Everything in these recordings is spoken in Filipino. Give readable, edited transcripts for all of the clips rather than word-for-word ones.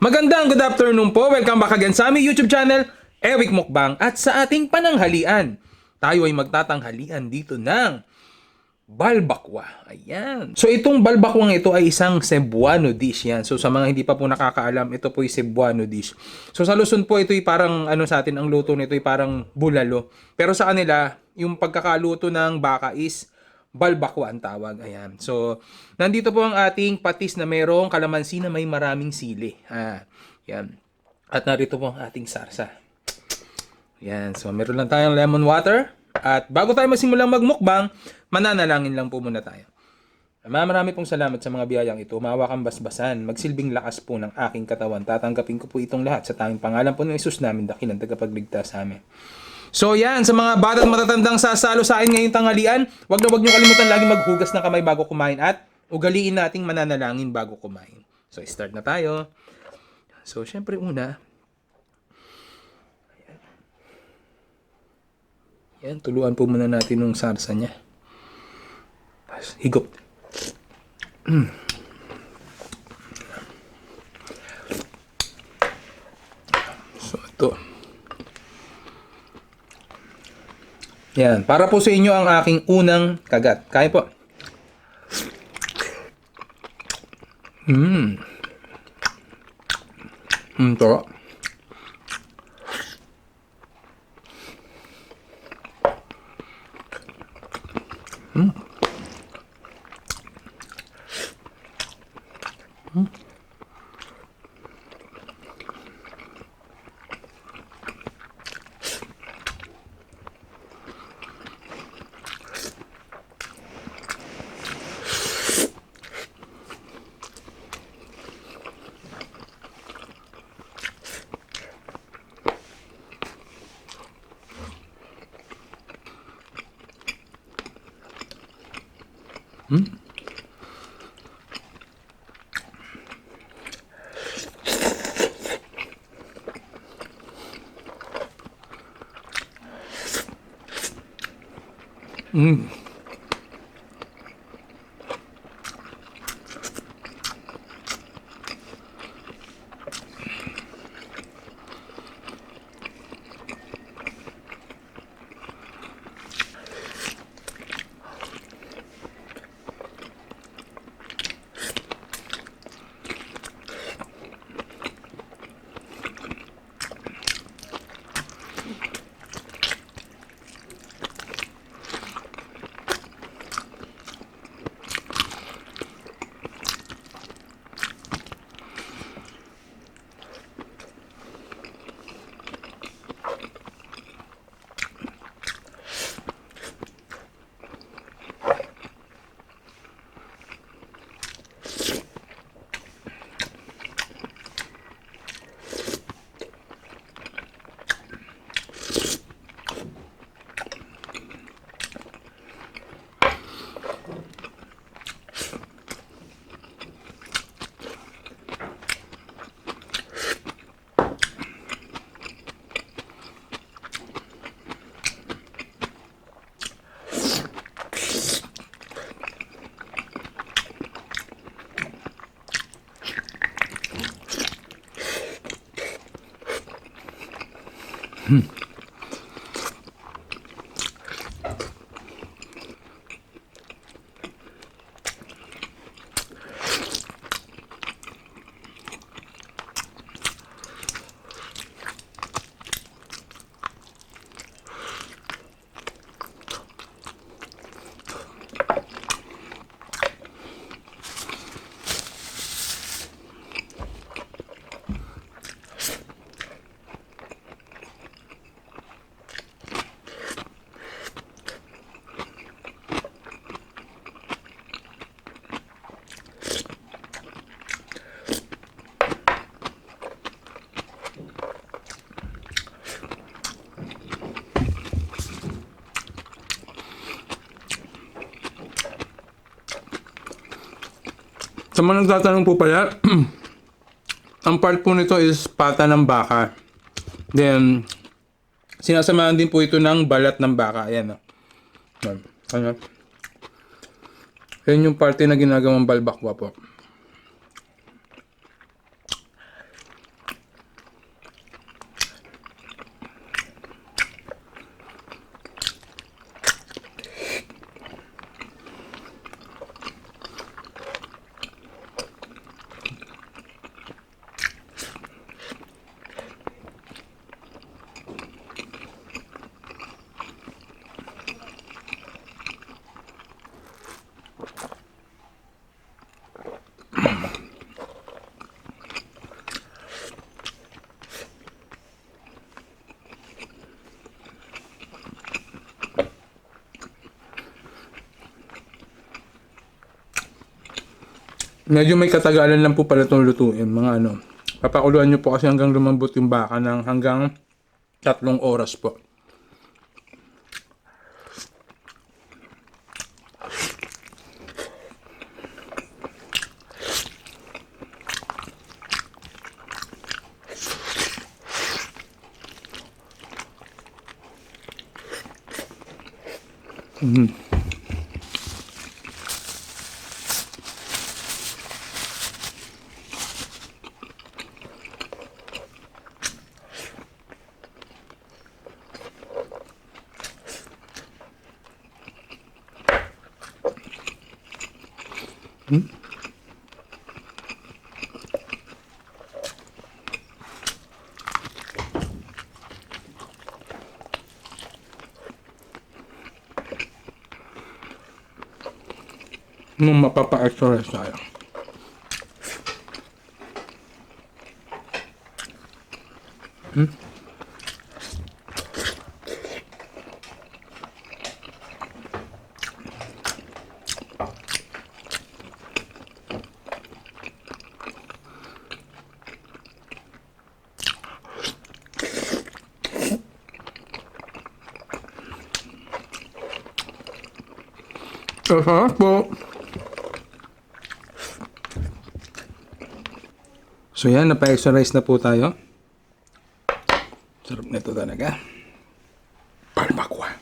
Magandang good afternoon po. Welcome back again sa aming YouTube channel, Eric Mukbang. At sa ating pananghalian, tayo ay magtatanghalian dito ng balbakwa. Ayan. So itong balbakwang ito ay isang Cebuano dish yan. So sa mga hindi pa po nakakaalam, ito po ay Cebuano dish. So sa Luzon po ito ay parang ano sa atin, ang luto nito ay parang bulalo. Pero sa kanila, yung pagkakaluto ng baka is balbakwa ang tawag. Ayan. So, nandito po ang ating patis na mayroong kalamansi na may maraming sili. Yan. At narito po ang ating sarsa. Yan. So, meron lang tayong lemon water. At bago tayo masimulang magmukbang, mananalangin lang po muna tayo. Marami pong salamat sa mga biyayang ito. Maawa kang basbasan. Magsilbing lakas po ng aking katawan. Tatanggapin ko po itong lahat sa tanging pangalan po ng Isus namin, dakilang tagapagligtas sa amin. So yan, sa mga bata at matatandang sasalo sa akin ngayong tanghalian, wag nyo kalimutan lagi maghugas ng kamay bago kumain at ugaliin nating mananalangin bago kumain. So start na tayo. So syempre una, yan, tuluan po muna natin yung sarsa niya. Tapos higop. So ito. Yan, para po sa inyo ang aking unang kagat. Kaya po. Ito. Sa mga nagtatanong po pala, ang part po nito is pata ng baka. Then, sinasamahan din po ito ng balat ng baka. Ayan. Ayan. Yan yung parte na ginagawang balbakwa po. Medyo may katagalan lang po pala itong lutuin, mga ano. Papakuluan nyo po kasi hanggang lumambot yung baka ng hanggang 3 oras po. Nung mapapa-exercise tayo. Sarap po. So yan, napa-exercise na po tayo. Sarap nito talaga. Balbakwa.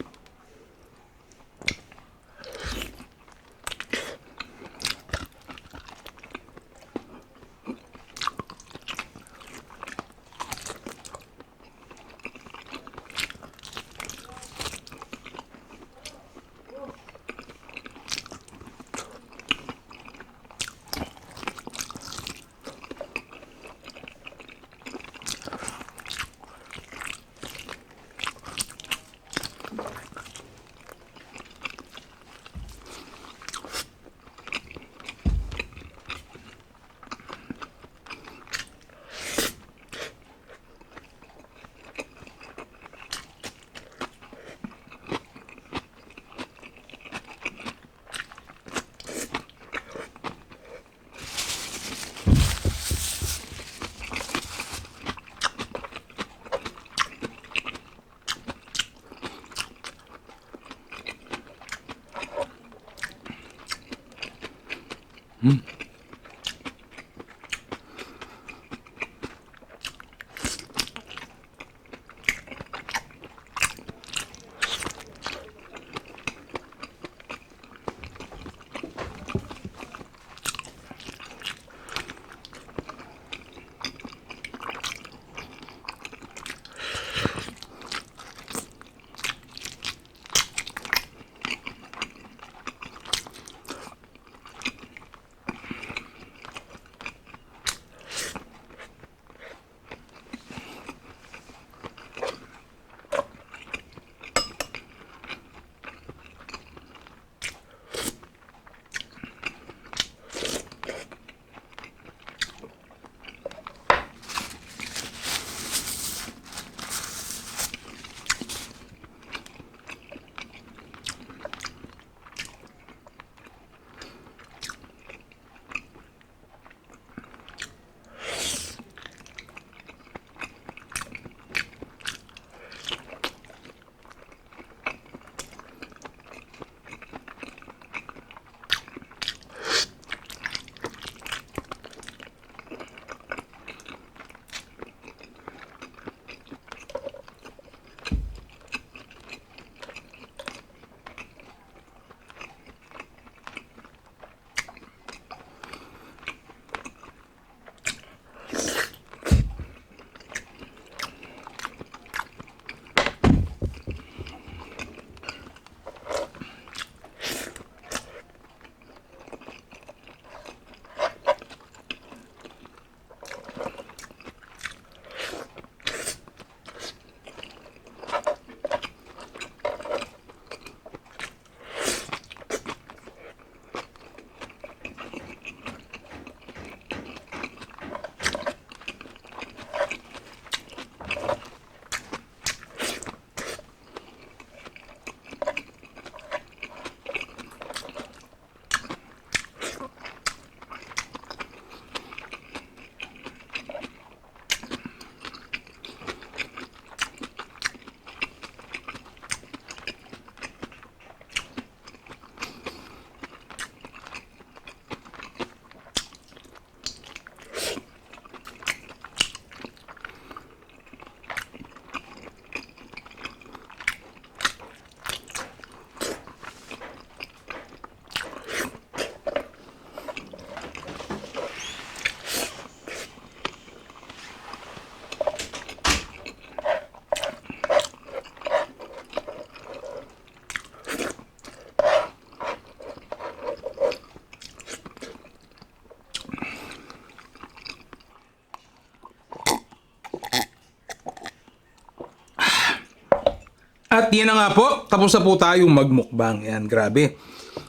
At yan na nga po, tapos na po tayong magmukbang. Yan, grabe.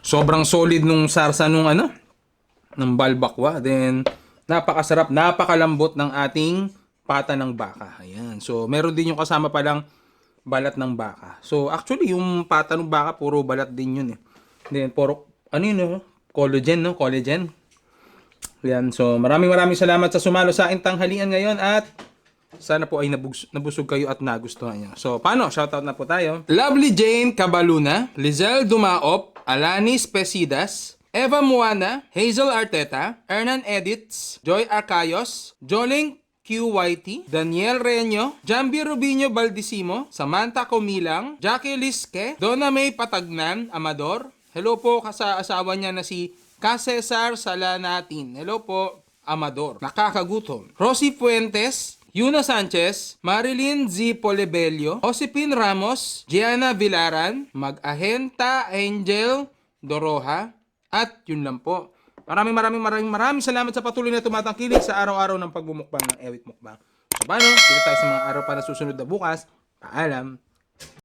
Sobrang solid nung sarsa nung ng balbakwa. Then, napakasarap, napakalambot ng ating pata ng baka. Ayan. So, meron din yung kasama palang balat ng baka. So, actually, yung pata ng baka, puro balat din yun eh. Then, puro, collagen, no? Collagen. Ayan. So, maraming salamat sa sumalo sa aking tanghalian ngayon at sana po ay nabusog kayo at nagustuhan nyo. So, paano? Shoutout na po tayo. Lovely Jane Cabaluna, Lizelle Dumaop, Alanis Pesidas, Eva Muana, Hazel Arteta, Hernan Edits, Joy Arcayos, Joling QYT, Daniel Reño, Jambi Rubinho Baldisimo, Samantha Comilang, Jackie Lisque, Donna May Patagnan, Amador. Hello po sa asawa niya na si Ka Cesar Salanatin. Hello po, Amador. Nakakagutom. Rosie Fuentes, Yuna Sanchez, Marilyn Z. Polebelio, Josepine Ramos, Gianna Villaran, Mag-Ahenta Angel Doroha, at yun lang po. Maraming salamat sa patuloy na tumatangkilik sa araw-araw ng pagbumukbang ng Ewik Mukbang. So paano? Kita tayo sa mga araw para susunod na bukas. Paalam!